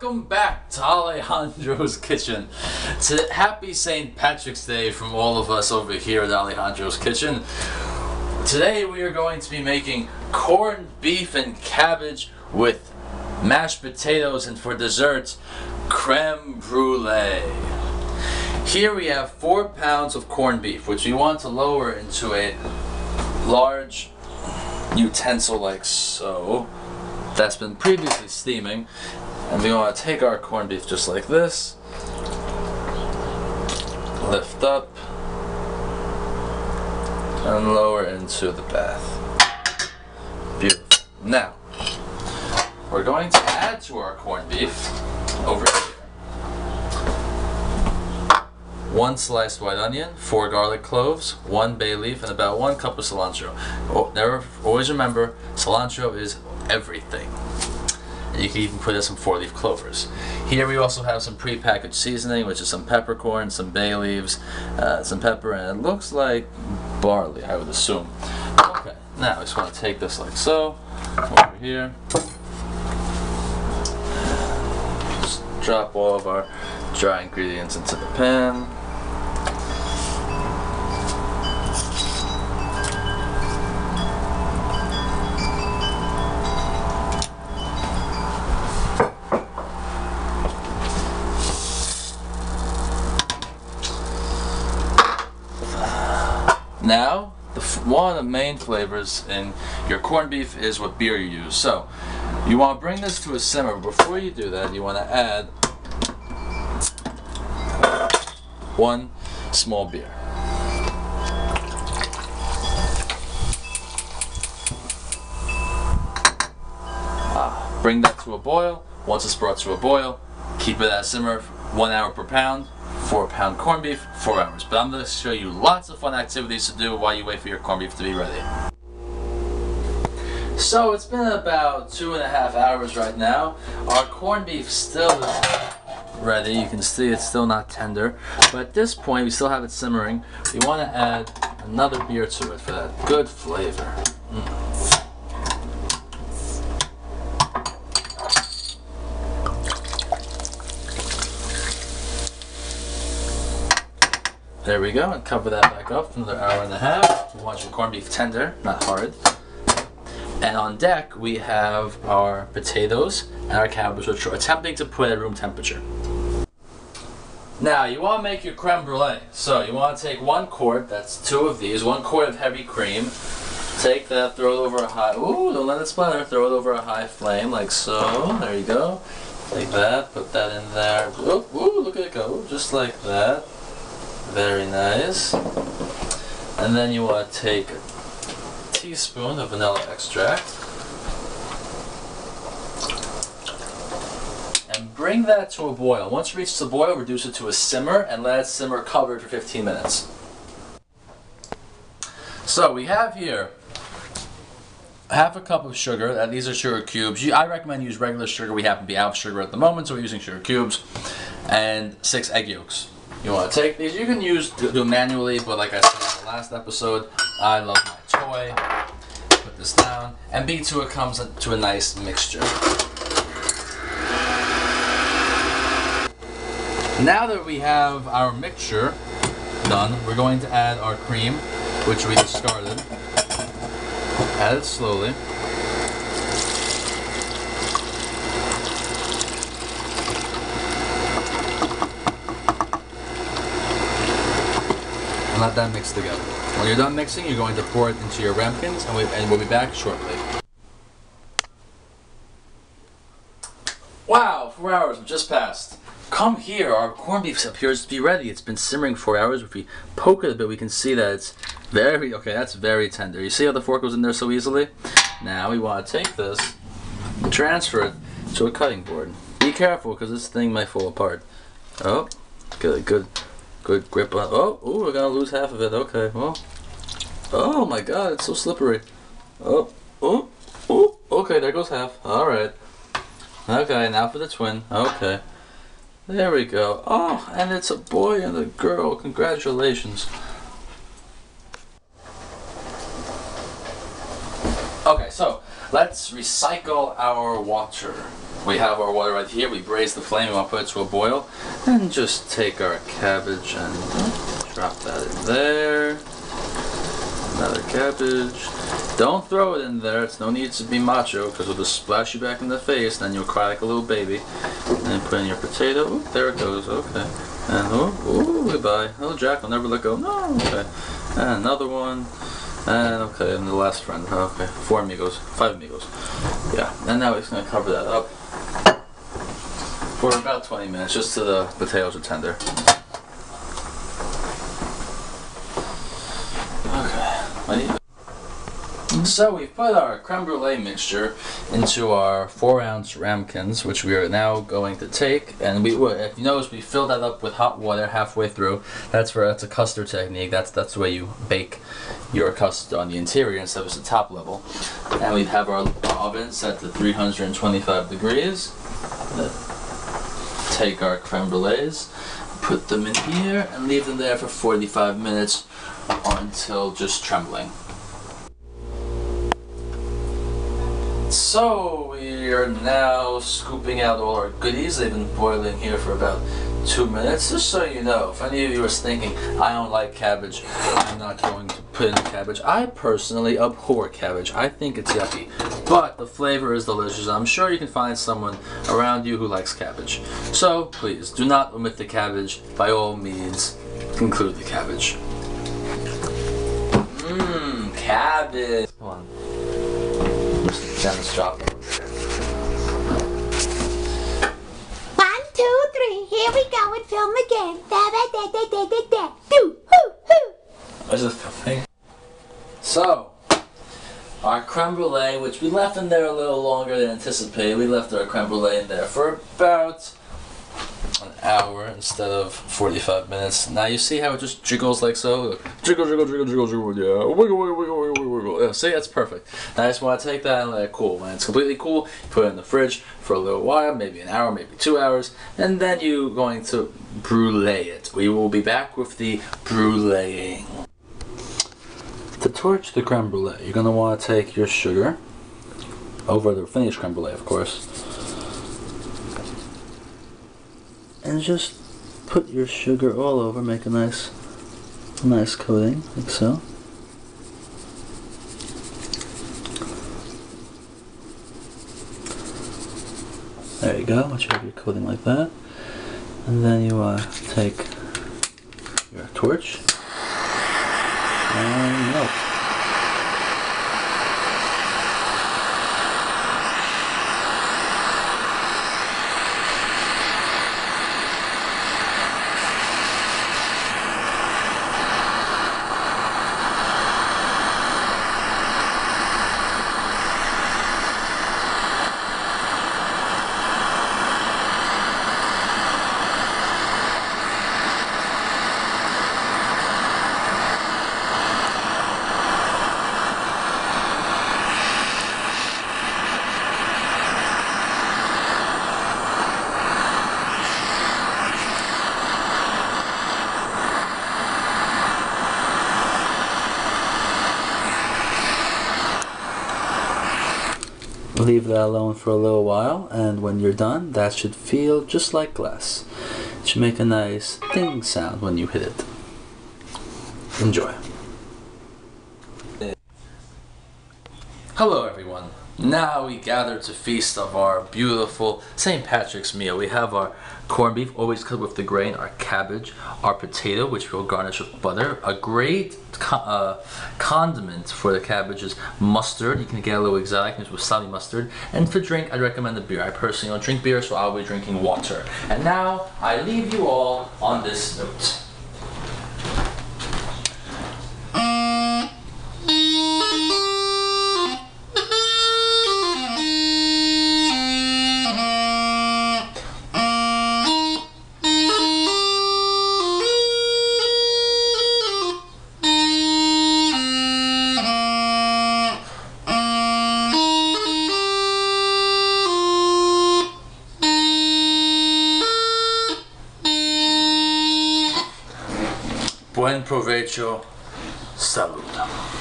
Welcome back to Alejandro's Kitchen. Happy St. Patrick's Day from all of us over here at Alejandro's Kitchen. Today we are going to be making corned beef and cabbage with mashed potatoes, and for dessert, creme brulee. Here we have 4 pounds of corned beef, which we want to lower into a large utensil like so. That's been previously steaming, and we want to take our corned beef just like this, lift up, and lower into the bath. Beautiful. Now, we're going to add to our corned beef over here 1 sliced white onion, 4 garlic cloves, 1 bay leaf, and about 1 cup of cilantro. Always remember, cilantro is everything. You can even put in some 4-leaf clovers. Here we also have some pre-packaged seasoning, which is some peppercorn, some bay leaves, some pepper, and it looks like barley, I would assume. Okay, now I just want to take this like so, over here. Just drop all of our dry ingredients into the pan. Now, one of the main flavors in your corned beef is what beer you use. So, you want to bring this to a simmer. Before you do that, you want to add 1 small beer. Bring that to a boil. Once it's brought to a boil, keep it at a simmer 1 hour per pound. 4-pound corned beef, 4 hours. But I'm going to show you lots of fun activities to do while you wait for your corned beef to be ready. So it's been about 2.5 hours right now. Our corned beef still is ready. You can see it's still not tender. But at this point, we still have it simmering. We want to add another beer to it for that good flavor. There we go, and cover that back up for another 1.5 hours. You want your corned beef tender, not hard. And on deck, we have our potatoes and our cabbage, which are attempting to put at room temperature. Now, you want to make your creme brulee. So, you want to take 1 quart, that's 2 of these, 1 quart of heavy cream. Take that, throw it over a high, ooh, don't let it splatter, throw it over a high flame, like so. There you go. Take that, put that in there. Ooh, ooh, look at it go, just like that. Very nice. And then you want to take a teaspoon of vanilla extract and bring that to a boil. Once it reaches the boil, reduce it to a simmer and let it simmer covered for 15 minutes. So we have here 1/2 cup of sugar. These are sugar cubes. I recommend use regular sugar. We happen to be out of sugar at the moment, so we're using sugar cubes. And 6 egg yolks. You want to take these, you can do manually, but like I said in the last episode, I love my toy. Put this down, and beat till it comes to a nice mixture. Now that we have our mixture done, we're going to add our cream, which we discarded. Add it slowly. And let that mix together. When you're done mixing, you're going to pour it into your ramekins, and we'll be back shortly. Wow, 4 hours have just passed. Come here, our corned beef appears to be ready. It's been simmering 4 hours. If we poke it a bit, we can see that it's okay, that's very tender. You see how the fork goes in there so easily? Now we want to take this and transfer it to a cutting board. Be careful, because this thing might fall apart. Oh, get a good grip on. Oh, ooh, we're gonna lose half of it. Okay, well. Oh my God, it's so slippery. Oh, oh, oh. Okay, there goes half. All right. Okay, now for the twin. Okay, there we go. Oh, and it's a boy and a girl. Congratulations. Okay, so let's recycle our water. We have our water right here. We raise the flame. We want to put it to a boil. And just take our cabbage and drop that in there. Another cabbage. Don't throw it in there. It's no need to be macho because it'll just splash you back in the face. Then you'll cry like a little baby. And then put in your potato. Ooh, there it goes. Okay. And ooh, goodbye. Oh, Jack will never let go. No. Okay. And another one. And okay, and the last friend. Okay. 4 amigos. 5 amigos. Yeah. And now we're just going to cover that up for about 20 minutes, just till the potatoes are tender. Okay. So we've put our creme brulee mixture into our 4-ounce ramekins, which we are now going to take, and if you notice, we filled that up with hot water halfway through. That's a custard technique. That's the way you bake your custard on the interior instead of the top level. And we have our oven set to 325 degrees. Take our creme brulees, put them in here, and leave them there for 45 minutes or until just trembling. So we are now scooping out all our goodies. They've been boiling here for about 2 minutes. Just so you know, if any of you are thinking, I don't like cabbage, I'm not going to put in cabbage. I personally abhor cabbage. I think it's yucky. But the flavor is delicious. I'm sure you can find someone around you who likes cabbage. So please, do not omit the cabbage. By all means, include the cabbage. Cabbage. Come on. Dennis drop. 1, 2, 3. Here we go and film again. Is this filming? So, our creme brulee, which we left in there a little longer than anticipated. We left our creme brulee in there for about an hour instead of 45 minutes. Now you see how it just jiggles like so? Jiggle, jiggle, jiggle, jiggle, jiggle, yeah. Wiggle, wiggle, wiggle, wiggle, wiggle. Yeah, see, that's perfect. Now I just want to take that and let it cool. When it's completely cool, you put it in the fridge for a little while, maybe an hour, maybe 2 hours, and then you're going to brulee it. We will be back with the bruleeing. To torch the creme brulee, you're going to want to take your sugar, over the finished creme brulee, of course, and just put your sugar all over, make a nice coating, like so. There you go, once you have your coating like that. And then you take your torch and melt. Leave that alone for a little while, and when you're done, that should feel just like glass. It should make a nice ding sound when you hit it. Enjoy. Hello everyone. Now we gather to feast of our beautiful St. Patrick's meal. We have our corned beef, always cooked with the grain, our cabbage, our potato, which we'll garnish with butter. A great condiment for the cabbage is mustard. You can get a little exotic, with wasabi mustard. And for drink, I'd recommend a beer. I personally don't drink beer, so I'll be drinking water. And now, I leave you all on this note. Buen provecho. Salud.